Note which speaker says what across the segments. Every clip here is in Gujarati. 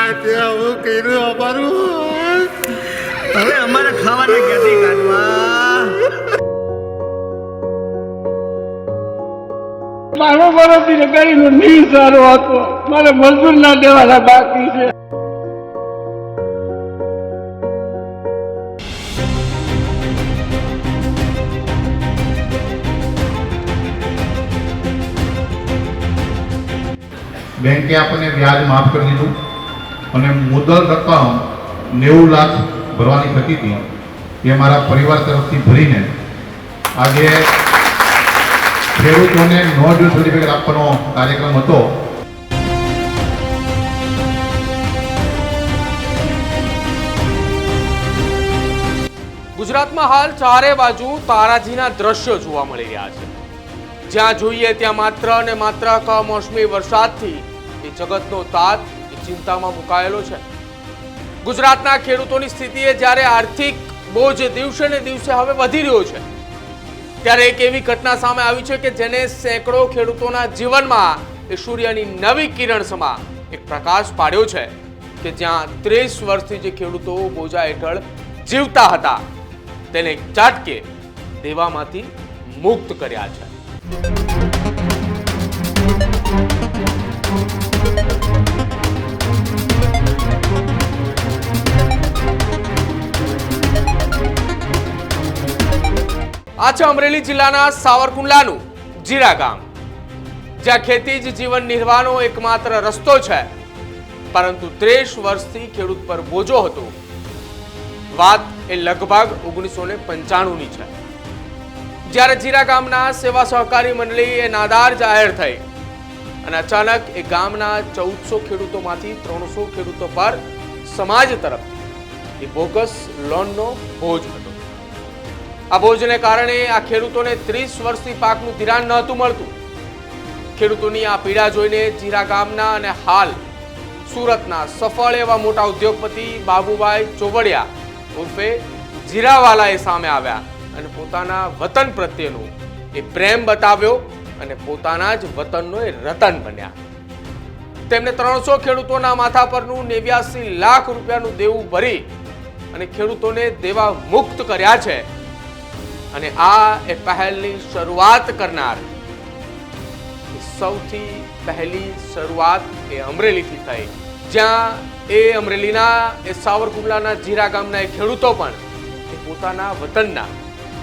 Speaker 1: હું કર્યું અમારું?
Speaker 2: હવે અમારે ખાવાને ક્યાંથી કાઢવા?
Speaker 3: મારો બરોથી કરી નહીં સારો હતો. મારે મજૂર ના દેવાના બાકી છે.
Speaker 4: બેંકે આપણને વ્યાજ માફ કરી દીધું અને મુદ્દલ રકમ 90 લાખ ભરવાની થતી હતી એ મારા પરિવાર તરફથી ભરીને આજે ખેડૂતોને નો ડ્યુ સર્ટિફિકેટ આપવાનો કાર્યક્રમ હતો.
Speaker 5: ગુજરાતમાં હાલ ચારે બાજુ તારાજીના દ્રશ્યો જોવા મળી રહ્યા છે. જ્યાં જોઈએ ત્યાં માત્ર અને માત્ર કમોસમી વરસાદથી એ જગતનો તાત એ ચિંતામાં મુકાયેલો છે. ગુજરાતના ખેડૂતોની સ્થિતિએ જ્યારે આર્થિક બોજ દિવસે ને દિવસે હવે વધી રહ્યો છે ત્યારે એક એવી ઘટના સામે આવી છે કે જેને સેંકડો ખેડૂતોના જીવનમાં એ સૂર્યની નવી કિરણ સમા એક પ્રકાશ પાડ્યો છે કે જ્યાં 30 વર્ષથી જે ખેડૂતો બોજા હેઠળ જીવતા હતા તેને ઝાટકે દેવામાંથી મુક્ત કર્યા છે. આ છે અમરેલી જિલ્લાના સાવરકુંડલાનું જીરા ગામ, જ્યાં ખેતી જ જીવન નિર્વાહનો એકમાત્ર રસ્તો છે, પરંતુ 30 વર્ષથી ખેડૂત પર બોજો હતો. વાત એ લગભગ 1995ની છે, જ્યારે જીરા ગામના સેવા સહકારી મંડળી એ નાદાર જાહેર થઈ અને અચાનક એ ગામના 1400 ખેડૂતોમાંથી 300 ખેડૂતો પર સમાજ તરફથી એ બોગસ લોનનો બોજ હતો. આ બોજને કારણે આ ખેડૂતોને 30 વર્ષથી પાકનું ધિરાણ નહોતું મળતું. ખેડૂતોની આ પીડા જોઈને જીરા ગામના અને હાલ સુરતના સફળ એવા મોટા ઉદ્યોગપતિ બાબુભાઈ ચોબડિયા ઉર્ફે જીરાવાલાએ સામે આવ્યા અને પોતાના વતન પ્રત્યેનો એ પ્રેમ બતાવ્યો અને પોતાના જ વતનનો એ રતન બન્યા. તેમણે 300 ખેડૂતોના માથા પરનું 89 લાખ રૂપિયાનું દેવું ભરી અને ખેડૂતોને દેવા મુક્ત કર્યા છે. અને આ એ પહેલની શરૂઆત કરનાર સૌથી પહેલી શરૂઆત એ અમરેલીથી થઈ, જ્યાં એ અમરેલીના એ સાવરકુંડલાના જીરા ગામના એ ખેડૂતો પણ એ પોતાના વતનના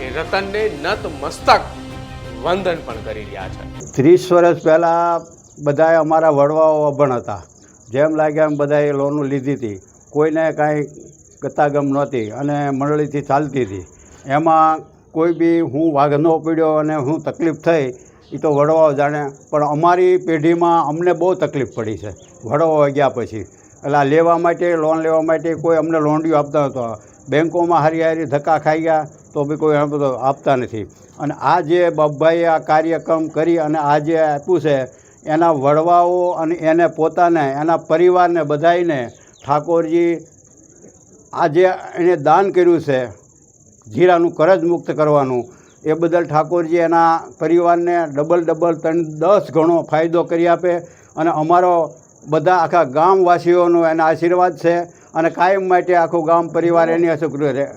Speaker 5: એ રતનને નત મસ્તક વંદન પણ કરી રહ્યા છે.
Speaker 3: 30 વર્ષ પહેલાં બધાએ અમારા વડવાઓ અભણ હતા. જેમ લાગ્યા એમ બધાએ લોનો લીધી હતી. કોઈને કાંઈ ગતાગમ નહોતી અને મંડળીથી ચાલતી હતી. એમાં કોઈ બી હું વાઘનો પીડ્યો અને હું તકલીફ થઈ એ તો વડવાઓ જાણે, પણ અમારી પેઢીમાં અમને બહુ તકલીફ પડી છે વડવાઓ ગયા પછી. એટલે આ લેવા માટે લોન લેવા માટે કોઈ અમને લોનડીઓ આપતા નહોતો. બેંકોમાં હારી હારી ધક્કા ખાઈ ગયા તો બી કોઈ બધો આપતા નથી. અને આ જે બાપભાઈએ આ કાર્યક્રમ કરી અને આ જે આપ્યું છે એના વડવાઓ અને એને પોતાને એના પરિવારને બધાને ઠાકોરજી આજે એને દાન કર્યું છે જીરાનું કરજ મુક્ત કરવાનું, એ બદલ ઠાકોરજી એના પરિવારને ડબલ 10 ગણો ફાયદો કરી આપે. અને અમારો બધા આખા ગામવાસીઓનો એના આશીર્વાદ છે અને કાયમ માટે આખું ગામ પરિવાર એની અસર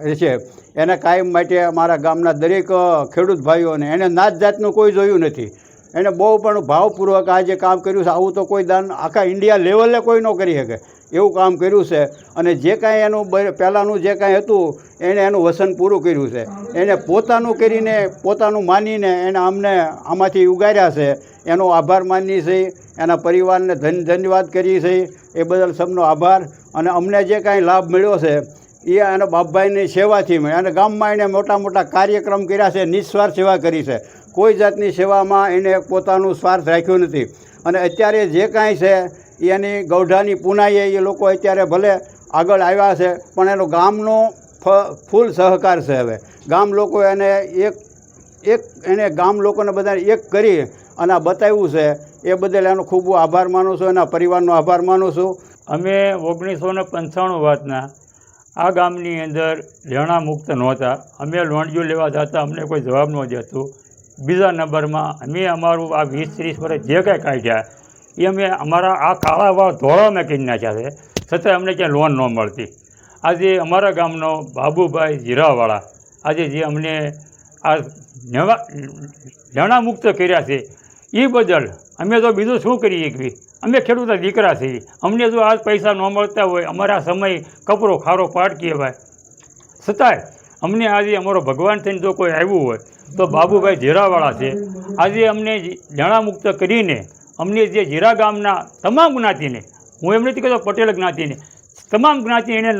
Speaker 3: રહેશે. એને કાયમ માટે અમારા ગામના દરેક ખેડૂત ભાઈઓને એને નાત જાતનું કોઈ જોયું નથી. એને બહુ પણ ભાવપૂર્વક આ જે કામ કર્યું છે આવું તો કોઈ દાન આખા ઇન્ડિયા લેવલે કોઈ ન કરી શકે એવું કામ કર્યું છે. અને જે કાંઈ એનું પહેલાંનું જે કાંઈ હતું એણે એનું વસન પૂરું કર્યું છે. એને પોતાનું કરીને પોતાનું માનીને એને અમને આમાંથી ઉગાર્યા છે. એનો આભાર માનીએ છીએ, એના પરિવારને ધન્યવાદ કરીએ છીએ. એ બદલ સૌનો આભાર. અને અમને જે કાંઈ લાભ મળ્યો છે એ એના બાપભાઈની સેવાથી મળે. અને ગામમાં એણે મોટા મોટા કાર્યક્રમ કર્યા છે, નિસ્વાર્થ સેવા કરી છે. કોઈ જાતની સેવામાં એને પોતાનું સ્વાર્થ રાખ્યું નથી. અને અત્યારે જે કાંઈ છે એની ગૌઢાની પુનાઈએ એ લોકો અત્યારે ભલે આગળ આવ્યા છે પણ એનો ગામનો ફૂલ સહકાર છે. હવે ગામ લોકો એને એને ગામ લોકોને બધાને એક કરી અને આ બતાવ્યું છે. એ બદલ એનો ખૂબ આભાર માનું છું, એના પરિવારનો આભાર માનું છું.
Speaker 6: અમે 1995 વાતના આ ગામની અંદર લેણા મુક્ત નહોતા. અમે લોનડીઓ લેવા જતા અમને કોઈ જવાબ ન દેતું. બીજા નંબરમાં અમે અમારું આ 20-30 વર્ષ જે કાંઈ કાઢ્યા એ અમે અમારા આ કાળા વાળ ધોળા મેં કરી નાખ્યા છે. છતાંય અમને ક્યાંય લોન ન મળતી. આજે અમારા ગામનો બાબુભાઈ જીરાવાળા આજે જે અમને આ લેણા મુક્ત કર્યા છે એ બદલ અમે તો બીજું શું કરીએ કે અમે ખેડૂતના દીકરા છીએ. અમને જો આ પૈસા ન મળતા હોય, અમારા સમય કપરો ખારો પાટ કહેવાય, છતાંય અમને આજે અમારો ભગવાન થઈને જો કોઈ આવ્યું હોય તો બાબુભાઈ જીરાવાળા છે. આજે અમને લેણા મુક્ત કરીને અમને જે જીરા ગામના તમામ જ્ઞાતિને, હું એમ નથી કહેતો પટેલ જ્ઞાતિને, તમામ જ્ઞાતિ એને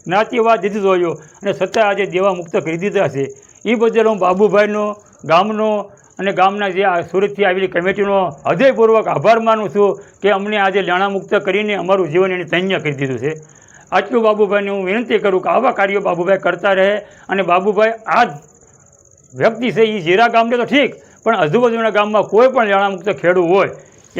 Speaker 6: જ્ઞાતિવાદ દીધી જોયો અને છતાં આજે દેવા મુક્ત કરી દીધા છે. એ બદલ હું બાબુભાઈનો, ગામનો અને ગામના જે આ સુરતથી આવેલી કમિટીનો હૃદયપૂર્વક આભાર માનું છું કે અમને આજે લેણા મુક્ત કરીને અમારું જીવન એને ધન્ય કરી દીધું છે. આટલું બાબુભાઈને હું વિનંતી કરું કે આવા કાર્યો બાબુભાઈ કરતા રહે. અને બાબુભાઈ આ વ્યક્તિ છે એ જીરા ગામને તો ઠીક, પણ આજુબાજુના ગામમાં કોઈ પણ લેણા મુક્ત ખેડૂત હોય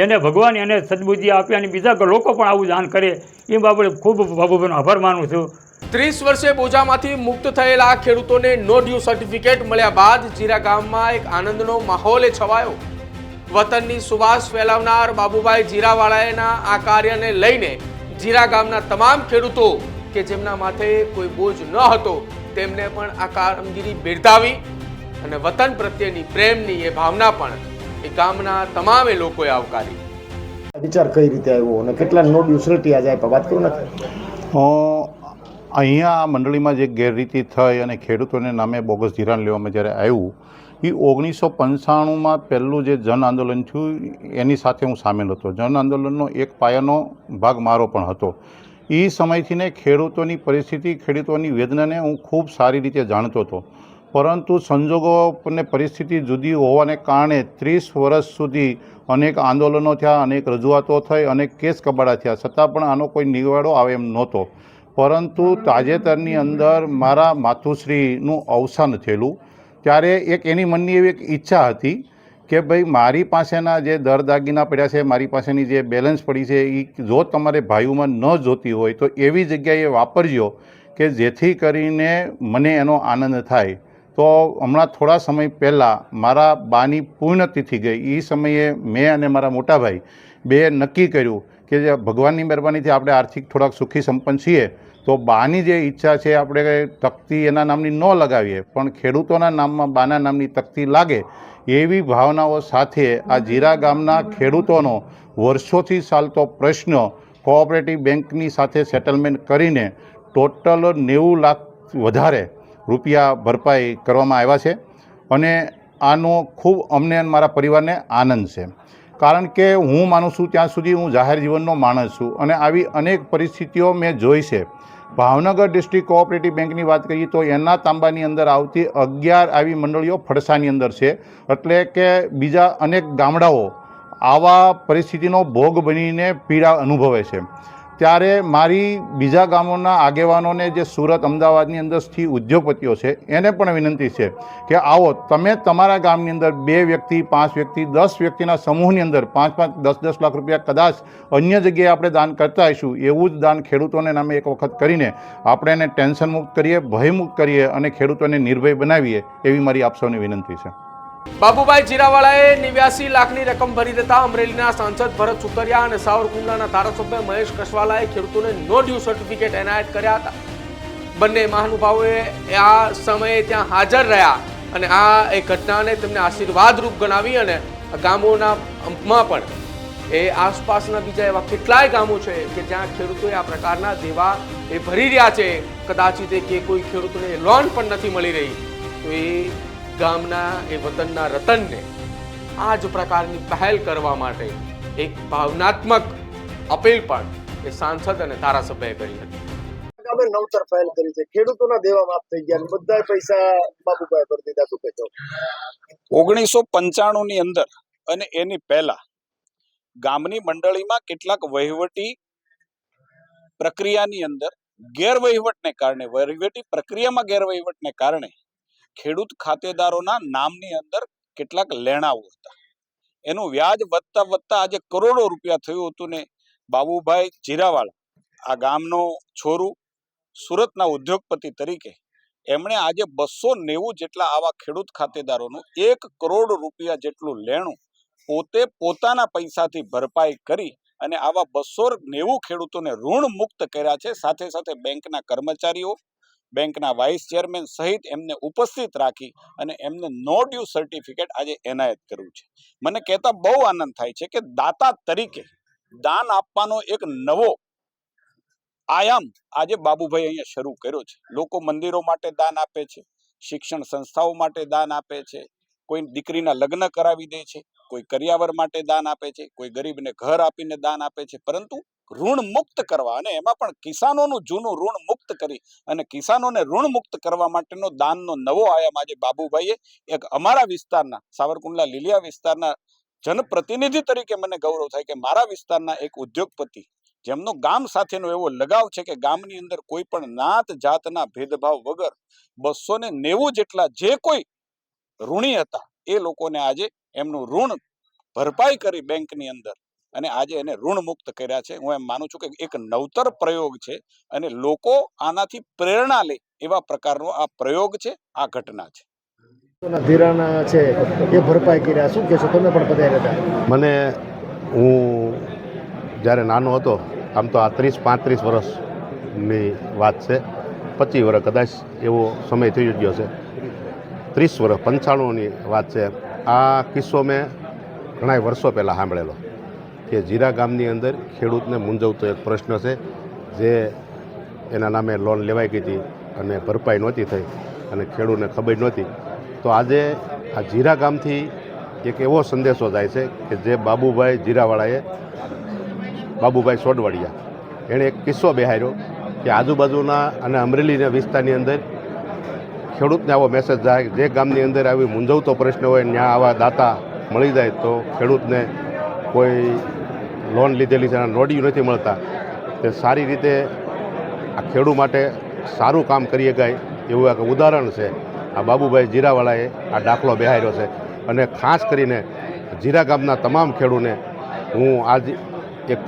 Speaker 6: એને ભગવાન એને સદબુદ્ધિ આપે અને બીજા લોકો પણ આવું દાન કરે. એ બાબતે ખૂબ બાબુભાઈનો આભાર માનું છું.
Speaker 5: 30 વર્ષે બોજામાંથી મુક્ત થયેલા ખેડૂતોને નો ડ્યુ સર્ટિફિકેટ મળ્યા બાદ જીરા ગામમાં એક આનંદનો માહોલ છવાયો. વતનની સુવાસ ફેલાવનાર બાબુભાઈ જીરાવાળાના આ કાર્યને લઈને જીરા ગામના તમામ ખેડૂતો કે જેમના માથે કોઈ બોજ ન હતો તેમને પણ આ કામગીરી બિરદાવી અને વતન પ્રત્યેની પ્રેમની એ ભાવના પણ એ ગામના તમામે લોકોએ આવકારી.
Speaker 7: વિચાર કઈ રીતે આવ્યો અને કેટલા નો ડ્યુ સર્ટી આજે આપ્યા, વાત કરો ને.
Speaker 4: અહીંયા આ મંડળીમાં જે ગેરરીતિ થઈ અને ખેડૂતોને નામે બોગસ ધિરાણ લેવામાં જ્યારે આવ્યું, એ 1995માં પહેલું જે જન આંદોલન થયું એની સાથે હું સામેલ હતો. જન આંદોલનનો એક પાયાનો ભાગ મારો પણ હતો. એ સમયથીને ખેડૂતોની પરિસ્થિતિ, ખેડૂતોની વેદનાને હું ખૂબ સારી રીતે જાણતો હતો. પરંતુ સંજોગો અને પરિસ્થિતિ જુદી હોવાને કારણે 30 વર્ષ સુધી અનેક આંદોલનો થયા, અનેક રજૂઆતો થઈ, અનેક કેસ કબાડા થયા, છતાં પણ આનો કોઈ નિવાડો આવે એમ નહોતો. પરંતુ તાજેતરની અંદર મારા માતુશ્રીનું અવસાન થયેલું ત્યારે એક એની મનની એવી એક ઈચ્છા હતી કે ભાઈ મારી પાસેના જે દર દાગીના પડ્યા છે, મારી પાસેની જે બેલેન્સ પડી છે, એ જો તમારે ભાઈઓમાં ન જોતી હોય તો એવી જગ્યાએ વાપરજો કે જેથી કરીને મને એનો આનંદ થાય. તો હમણાં થોડા સમય પહેલાં મારા બાની પુણ્યતિથિ ગઈ. એ સમયે મેં અને મારા મોટાભાઈ બે નક્કી કર્યું કે જે ભગવાનની મહેરબાનીથી આપણે આર્થિક થોડાક સુખી સંપન્ન છીએ તો બાની જે ઈચ્છા છે આપણે તકતી એના નામની ન લગાવીએ, પણ ખેડૂતોના નામમાં બાના નામની તકતી લાગે એવી ભાવનાઓ સાથે આ જીરા ગામના ખેડૂતોનો વર્ષોથી ચાલતો પ્રશ્ન કોઓપરેટિવ બેંકની સાથે સેટલમેન્ટ કરીને ટોટલ 90 લાખ વધારે રૂપિયા ભરપાઈ કરવામાં આવ્યા છે. અને આનો ખૂબ અમને અને મારા પરિવારને આનંદ છે. કારણ કે હું માનું છું ત્યાં સુધી હું જાહેર જીવનનો માણસ છું અને આવી અનેક પરિસ્થિતિઓ મેં જોઈ છે. ભાવનગર ડિસ્ટ્રિક્ટ કોઓપરેટિવ બેંકની વાત કરીએ તો એના તાંબાની અંદર આવતી 11 આવી મંડળીઓ ફડસાની અંદર છે. એટલે કે બીજા અનેક ગામડાઓ આવા પરિસ્થિતિનો ભોગ બનીને પીડા અનુભવે છે. ત્યારે મારી બીજા ગામોના આગેવાનોને જે સુરત, અમદાવાદની અંદરથી ઉદ્યોગપતિઓ છે એને પણ વિનંતી છે કે આવો તમે તમારા ગામની અંદર 2 વ્યક્તિ, 5 વ્યક્તિ, 10 વ્યક્તિના સમૂહની અંદર 5-5, 10-10 લાખ રૂપિયા કદાચ અન્ય જગ્યાએ આપણે દાન કરતા હોઈશું, એવું જ દાન ખેડૂતોને નામે એક વખત કરીને આપણે એને ટેન્શન મુક્ત કરીએ, ભયમુક્ત કરીએ અને ખેડૂતોને નિર્ભય બનાવીએ એવી મારી આપ સૌની વિનંતી છે.
Speaker 5: બાબુભાઈ જીરાવાળાએ 89 લાખની રકમ ભરી દેતા અમરેલીના સાંસદ ભરત સુતરિયા અને સાવરકુંડલાના ધારાસભ્ય મહેશ કસવાલાએ ખેડૂતોને નો ડ્યુ સર્ટિફિકેટ એનાયત કર્યા હતા. બંને મહાનુભાવોએ આ સમયે ત્યાં હાજર રહ્યા અને આ એક ઘટનાને તેમને આશીર્વાદરૂપ ગણાવી અને ગામોનામાં પણ એ આસપાસના બીજા એવા કેટલાય ગામો છે કે જ્યાં ખેડૂતોએ આ પ્રકારના દેવા એ ભરી રહ્યા છે. કદાચિત કે કોઈ ખેડૂતોને લોન પણ નથી મળી રહી તો એ ગામના એ વતનના રતનને આ જ પ્રકારની પહેલ કરવા માટે એક ભાવનાત્મક અપીલ પણ એ સાંસદ અને ધારાસભ્યએ કરી હતી.
Speaker 7: અમે નવતર પહેલ કરી છે, ખેડૂતોના દેવા માફ થઈ ગયા, બધા પૈસા બાબુભાઈ ભરી દીધા. શું કહેશો?
Speaker 8: 1995 ની અંદર અને એની પહેલા ગામની મંડળીમાં કેટલાક વહીવટી પ્રક્રિયાની અંદર ગેરવહીવટને કારણે, વહીવટી પ્રક્રિયામાં ગેરવહીવટને કારણે ખેડૂત ખાતેદારોના નામની અંદર કેટલાક લેણાઓ હતા. એનું વ્યાજ વધતા વધતા આજે કરોડો રૂપિયા થયું હતું ને બાબુભાઈ જીરાવાળા આ ગામનો છોરું, સુરતના ઉદ્યોગપતિ તરીકે એમણે આજે 290 જેટલા આવા ખેડૂત ખાતેદારોનું 1 કરોડ રૂપિયા જેટલું લેણું પોતે પોતાના પૈસાથી ભરપાઈ કરી અને આવા 290 ખેડૂતોને ઋણ મુક્ત કર્યા છે. સાથે સાથે બેંકના કર્મચારીઓ, બેંકના વાઇસ ચેરમેન સહિત એમને ઉપસ્થિત રાખી અને એમને નો ડ્યુ સર્ટિફિકેટ આજે એનાયત કર્યું છે. મને કહેતા બહુ આનંદ થાય છે કે દાતા તરીકે દાન આપવાનો એક નવો આયામ આજે બાબુભાઈ અહીંયા શરૂ કર્યો છે. લોકો મંદિરો માટે દાન આપે છે, શિક્ષણ સંસ્થાઓ માટે દાન આપે છે, કોઈ દીકરીના લગ્ન કરાવી દે છે, કોઈ કરિયાવર માટે દાન આપે છે, કોઈ ગરીબને ઘર આપીને દાન આપે છે. પરંતુ ઋણ મુક્ત કરવા અને એમાં પણ કિસાનોનું જૂનું ઋણ મુક્ત કરી અને કિસાનોને ઋણ મુક્ત કરવા માટેનો દાનનો નવો આયામ આજે બાબુભાઈએ એક અમારા વિસ્તારના સાવરકુંડલા લીલિયા વિસ્તારના જનપ્રતિનિધિ તરીકે મને ગૌરવ થાય કે મારા વિસ્તારના એક ઉદ્યોગપતિ જેમનો ગામ સાથેનો એવો લગાવ છે કે ગામની અંદર કોઈ પણ નાત જાતના ભેદભાવ વગર 290 જેટલા જે કોઈ ઋણી હતા એ લોકોને આજે એમનું ઋણ ભરપાઈ કરી બેંકની અંદર અને આજે એને ઋણ મુક્ત કર્યા છે. હું એમ માનું છું કે એક નવતર પ્રયોગ છે અને લોકો આનાથી પ્રેરણા લે એવા પ્રકારનો આ પ્રયોગ છે, આ ઘટના છે.
Speaker 7: ધિરાણ છે એ ભરપાઈ કર્યા, શું કહેશો? તમે પણ પધાર્યા હતા.
Speaker 9: મને હું જ્યારે નાનો હતો, આમ તો આ 30-35 વર્ષની વાત છે, 25 વર્ષ કદાચ એવો સમય થઈ ગયો છે, 30 વર્ષ 95ની વાત છે. આ કિસ્સો મેં ઘણા વર્ષો પહેલાં સાંભળેલો કે જીરા ગામની અંદર ખેડૂતને મૂંઝવતો એક પ્રશ્ન છે, જે એના નામે લોન લેવાઈ ગઈ હતી અને ભરપાઈ નહોતી થઈ અને ખેડૂતને ખબર નહોતી. તો આજે આ જીરા ગામથી એક એવો સંદેશો જાય છે કે જે બાબુભાઈ જીરાવાળાએ, બાબુભાઈ સોડવાડિયા, એણે એક કિસ્સો બેહાર્યો કે આજુબાજુના અને અમરેલીના વિસ્તારની અંદર ખેડૂતને આવો મેસેજ જાય જે ગામની અંદર આવી મૂંઝવતો પ્રશ્ન હોય ત્યાં આવા દાતા મળી જાય તો ખેડૂતને કોઈ લોન લીધેલી છે એના નોડિયું નથી મળતા, તે સારી રીતે આ ખેડૂત માટે સારું કામ કરી શકાય એવું એક ઉદાહરણ છે. આ બાબુભાઈ જીરાવાળાએ આ દાખલો બેહાર્યો છે અને ખાસ કરીને જીરા ગામના તમામ ખેડૂતને હું આજ એક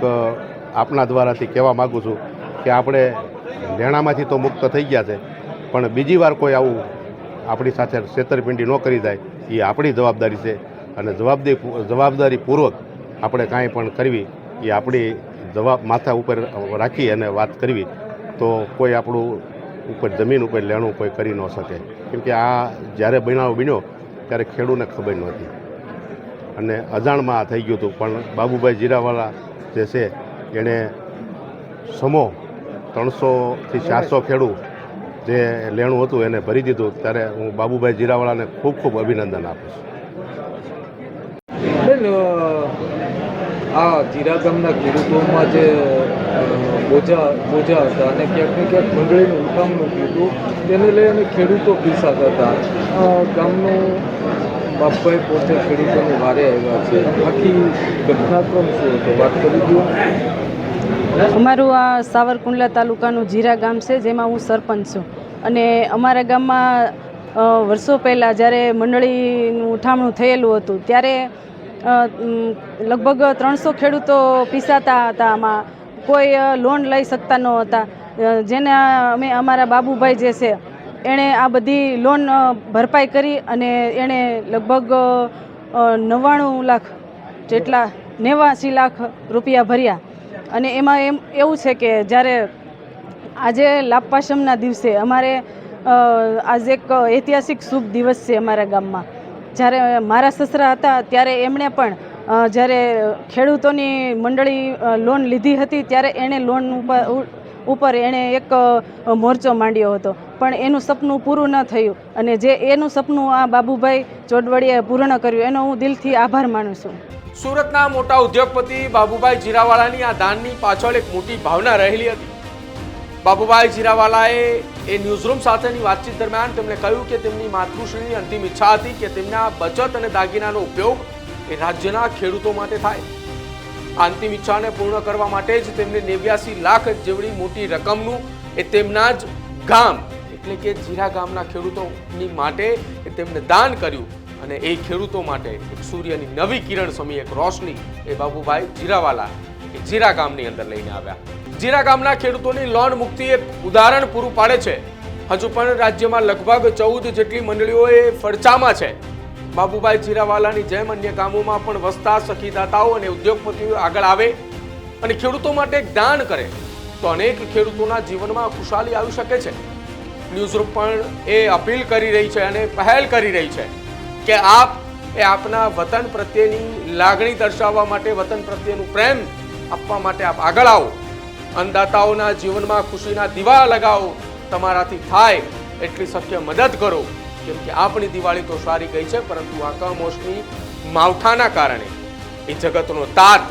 Speaker 9: આપના દ્વારાથી કહેવા માગું છું કે આપણે લેણામાંથી તો મુક્ત થઈ ગયા છે, પણ બીજી વાર કોઈ આવું આપણી સાથે છેતરપિંડી ન કરી જાય એ આપણી જવાબદારી છે અને જવાબદારીપૂર્વક આપણે કાંઈ પણ કરવી એ આપણી માથા ઉપર રાખી અને વાત કરવી, તો કોઈ આપણું ઉપર જમીન ઉપર લેણું કોઈ કરી ન શકે. કેમ કે આ જ્યારે બનાવ બન્યો ત્યારે ખેડૂતને ખબર નહોતી અને અજાણમાં આ થઈ ગયું હતું. પણ બાબુભાઈ જીરાવાળા જે છે એણે સમો 300થી 400 ખેડૂત જે લેણું હતું એને ભરી દીધું. ત્યારે હું બાબુભાઈ જીરાવાળાને ખૂબ ખૂબ અભિનંદન આપું છું.
Speaker 10: આ જીરા ગામના ખેડૂતોમાં જે બોજા હતા અને ક્યાંક ને ક્યાંક મંડળીનું ઉઠામણું કીધું તેને લઈ અને ખેડૂતો પીસાતા હતા. ગામનું બાપભાઈ પોતે ખેડૂતોની વારે આવ્યા છે. આખી ઘટનાક્રમ શું હતો, વાત કરી દો.
Speaker 11: અમારું આ સાવરકુંડલા તાલુકાનું જીરા ગામ છે, જેમાં હું સરપંચ છું. અને અમારા ગામમાં વર્ષો પહેલાં જ્યારે મંડળીનું ઉઠામણું થયેલું હતું ત્યારે લગભગ 300 ખેડૂતો પીસાતા હતા. આમાં કોઈ લોન લઈ શકતા ન હતા. જેના અમે અમારા બાબુભાઈ જે છે એણે આ બધી લોન ભરપાઈ કરી અને એણે લગભગ 99 લાખ જેટલા 89 લાખ રૂપિયા ભર્યા. અને એમાં એવું છે કે જ્યારે આજે લાભપાશમના દિવસે અમારે આજે એક ઐતિહાસિક શુભ દિવસ છે અમારા ગામમાં. જ્યારે મારા સસરા હતા ત્યારે એમણે પણ જ્યારે ખેડૂતોની મંડળી લોન લીધી હતી ત્યારે એણે લોન ઉપર એણે એક મોરચો માંડ્યો હતો, પણ એનું સપનું પૂરું ન થયું. અને જે એનું સપનું આ બાબુભાઈ ચોડવડિયાએ પૂર્ણ કર્યું એનો હું દિલથી આભાર માનું છું.
Speaker 5: સુરતના મોટા ઉદ્યોગપતિ બાબુભાઈ જીરાવાલાની આ દાનની પાછળ એક મોટી ભાવના રહેલી હતી. બાબુભાઈ જીરાવાલાએ એ ન્યૂઝરૂમ સાથેની વાતચીત દરમિયાન તેમણે કહ્યું કે તેમની માતૃશ્રીની અંતિમ ઈચ્છા હતી કે તેમના બચત અને દાગીનાનો ઉપયોગ એ રાજ્યના ખેડૂતો માટે થાય. આ અંતિમ ઈચ્છાને પૂર્ણ કરવા માટે જ તેમને 89 લાખ જેવડી મોટી રકમનું એ તેમના જ ગામ એટલે કે જીરા ગામના ખેડૂતોની માટે એ તેમને દાન કર્યું. અને એ ખેડૂતો માટે એક સૂર્યની નવી કિરણ સમી એક રોશની એ બાબુભાઈ જીરાવાલા એ જીરા ગામની અંદર લઈને આવ્યા. જીરા ગામના ખેડૂતોની લોન મુક્તિ એક ઉદાહરણ પૂરું પાડે છે. હજુ પણ રાજ્યમાં લગભગ 14 જેટલી મંડળીઓ એ ફરચામાં છે. બાબુભાઈ જીરાવાલાની જેમ અન્ય ગામોમાં પણ વસતા સખીદાતાઓ અને ઉદ્યોગપતિઓ આગળ આવે અને ખેડૂતો માટે એક દાન કરે તો અનેક ખેડૂતોના જીવનમાં ખુશાલી આવી શકે છે. ન્યૂઝરૂમ પણ એ અપીલ કરી રહી છે અને પહેલ કરી રહી છે કે આપ એ આપના વતન પ્રત્યેની લાગણી દર્શાવવા માટે, વતન પ્રત્યેનું પ્રેમ આપવા માટે આપ આગળ આવો. અન્નદાતાઓના જીવનમાં ખુશીના દીવા લગાવો. તમારાથી થાય એટલી શક્ય મદદ કરો, કેમ કે આપણી દિવાળી તો સારી ગઈ છે, પરંતુ આ કમોસમી માવઠાના કારણે એ જગતનો તાત,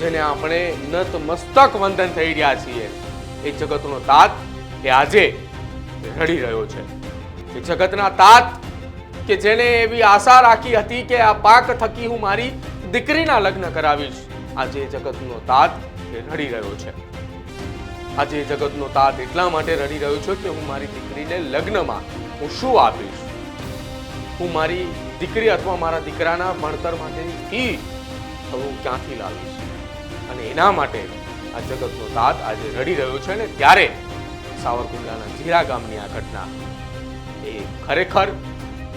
Speaker 5: જેને આપણે નતમસ્તક વંદન થઈ રહ્યા છીએ, એ જગતનો તાત એ આજે રડી રહ્યો છે. એ જગતના તાત કે જેને એવી આશા રાખી હતી કે આ પાક થકી હું મારી દીકરીના લગ્ન કરાવીશ, આજે જગતનો તાત એ રડી રહ્યો છે. આજે જગતનો તાત એટલા માટે રડી રહ્યો છે કે હું મારી દીકરીને લગ્નમાં હું શું આપીશ, હું મારી દીકરી અથવા મારા દીકરાના ભણતર માટેની ફી હું ક્યાંથી લાવીશ, અને એના માટે આ જગતનો તાત આજે રડી રહ્યો છે. ને ત્યારે સાવરકુંડલાના જીરા ગામની આ ઘટના એ ખરેખર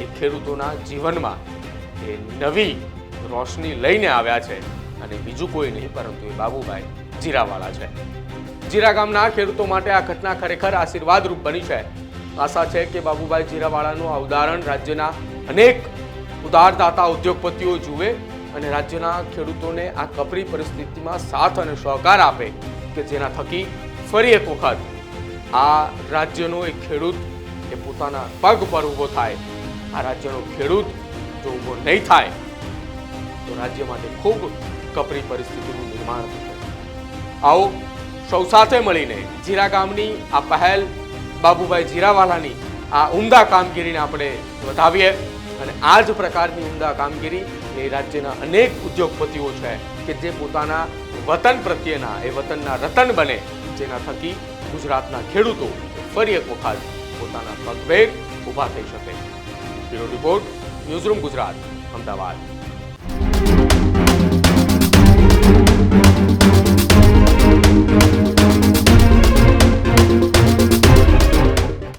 Speaker 5: એ ખેડૂતોના જીવનમાં એ નવી રોશની લઈને આવ્યા છે, અને બીજું કોઈ નહીં પરંતુ એ બાબુભાઈ જીરાવાળા છે. જીરા ગામના ખેડૂતો માટે આ ઘટના ખરેખર આશીર્વાદરૂપ બની છે. આશા છે કે બાબુભાઈ જીરાવાળાનું આ ઉદાહરણ રાજ્યના અનેક ઉદારદાતા ઉદ્યોગપતિઓ જુએ અને રાજ્યના ખેડૂતોને આ કપરી પરિસ્થિતિમાં સાથ અને સહકાર આપે, કે જેના થકી ફરી એક વખત આ રાજ્યનો એક ખેડૂત એ પોતાના પગ પર ઊભો થાય. આ રાજ્યનો ખેડૂત જો ઊભો નહીં થાય તો રાજ્ય માટે ખૂબ કપરી પરિસ્થિતિનું નિર્માણ થશે. આવો સૌ સાથે મળીને જીરા ગામની આ પહેલ, બાબુભાઈ જીરાવાલાની આ ઉમદા કામગીરીને આપણે વધાવીએ, અને આ જ પ્રકારની ઉમદા કામગીરી એ રાજ્યના અનેક ઉદ્યોગપતિઓ છે કે જે પોતાના વતન પ્રત્યેના એ વતનના રતન બને, જેના થકી ગુજરાતના ખેડૂતો ફરી એક વખત પોતાના પગભેર ઊભા થઈ શકે. Bureau report, newsroom Gujarat, Ahmedabad.